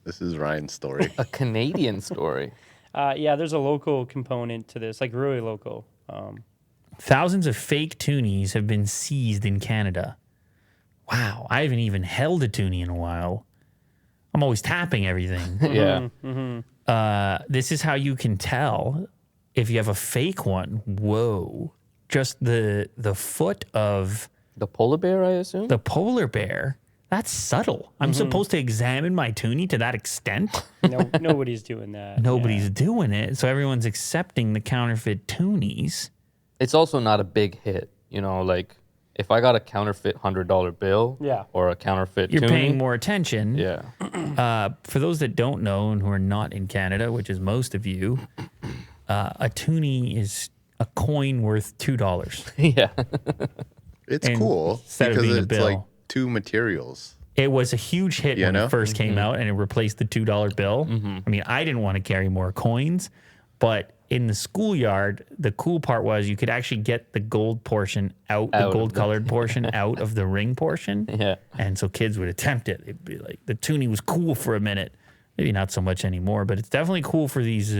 This is Ryan's story. A Canadian story. Yeah, there's a local component to this, like really local. Thousands of fake Toonies have been seized in Canada. Wow, I haven't even held a Toonie in a while. I'm always tapping everything. Yeah. This is how you can tell if you have a fake one. Whoa. Just the foot of The polar bear, I assume? the polar bear. That's subtle. I'm supposed to examine my Toonie to that extent? No, nobody's doing that. Nobody's doing it. So everyone's accepting the counterfeit Toonies. It's also not a big hit. You know, like if I got a counterfeit $100 bill or a counterfeit You're Toonie, paying more attention. Yeah. For those that don't know and who are not in Canada, which is most of you, a Toonie is a coin worth $2. Yeah. It's And cool instead of because being a it's bill. like two materials. It was a huge hit when it first came out, and it replaced the $2 bill. I mean, I didn't want to carry more coins, but in the schoolyard, the cool part was you could actually get the gold portion out the gold-colored portion out of the ring portion. Yeah. And so kids would attempt it. It'd be like, the Toonie was cool for a minute. Maybe not so much anymore, but it's definitely cool for these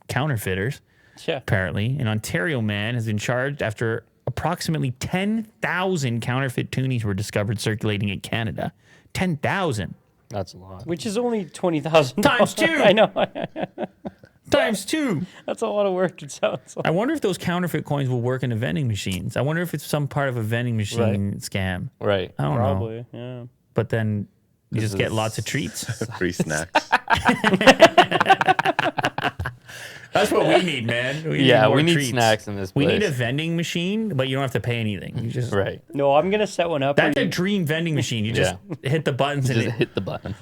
counterfeiters, apparently. An Ontario man has been charged after approximately 10,000 counterfeit Toonies were discovered circulating in Canada. 10,000. That's a lot. Which is only $20,000. Times two. I know. Times two. That's a lot of work, it sounds like. I wonder if those counterfeit coins will work in the vending machines. I wonder if it's some part of a vending machine scam. Right. I don't Probably, know. yeah. But then you This just get is- lots of treats. Free snacks. That's what we need, man. We We need treats. snacks in this We place. need a vending machine, but you don't have to pay anything. You just Right. No, I'm going to set one up. That's where a dream vending machine. You just hit the buttons and Just hit the button.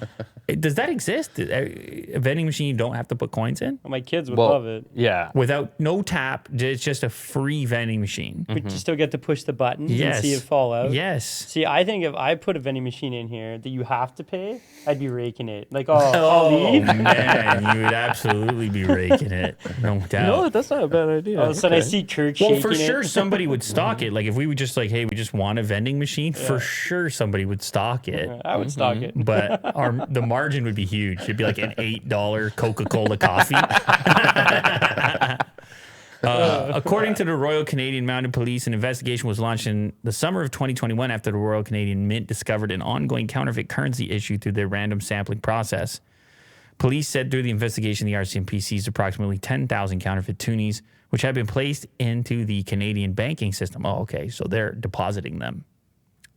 does that exist? A vending machine you don't have to put coins in? my kids would love it. Yeah. Without no tap, it's just a free vending machine. But you still get to push the buttons Yes. and see it fall out. Yes. See, I think if I put a vending machine in here that you have to pay, I'd be raking it. Like, I'll leave. Man, you would absolutely be raking it. No doubt. No, that's not a bad idea. All of a sudden, I see Kurt shaking Well, for sure, it. somebody would stock it. Like if we would just like, hey, we just want a vending machine. For sure, somebody would stock it. I would stock it. But the margin would be huge. It'd be like an $8 Coca-Cola coffee. According to the Royal Canadian Mounted Police, an investigation was launched in the summer of 2021 after the Royal Canadian Mint discovered an ongoing counterfeit currency issue through their random sampling process. Police said through the investigation, the RCMP seized approximately 10,000 counterfeit Toonies, which had been placed into the Canadian banking system. Oh, okay, so they're depositing them.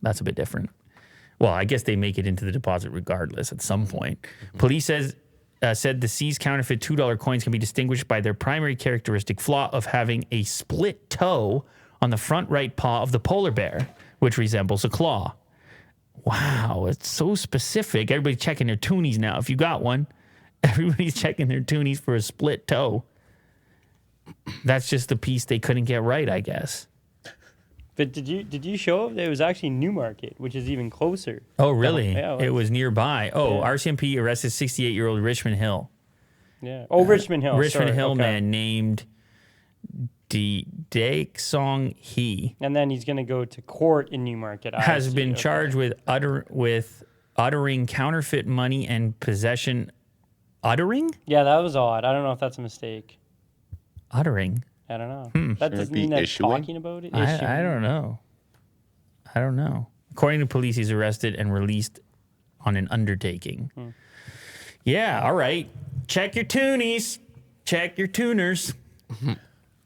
That's a bit different. Well, I guess they make it into the deposit regardless at some point. Police said the seized counterfeit $2 coins can be distinguished by their primary characteristic flaw of having a split toe on the front right paw of the polar bear, which resembles a claw. Wow, it's so specific. Everybody's checking their Toonies now. If you got one, everybody's checking their Toonies for a split toe. That's just the piece they couldn't get right, I guess. But did you show it was actually Newmarket, which is even closer? Oh, really? Yeah, it was nearby. Oh, Yeah. RCMP arrested 68-year-old Richmond Hill. Yeah. Oh, Richmond Hill. Richmond sorry. Hill Okay. man named Daek Song Hee And then he's going to go to court in Newmarket. I has see. been Okay. charged with uttering counterfeit money and possession. Uttering? Yeah, that was odd. I don't know if that's a mistake. Uttering. I don't know. That Shouldn't it doesn't be mean that issuing? talking about it. I don't know. I don't know. According to police, he's arrested and released on an undertaking. Yeah, all right. Check your Toonies. Check your tuners.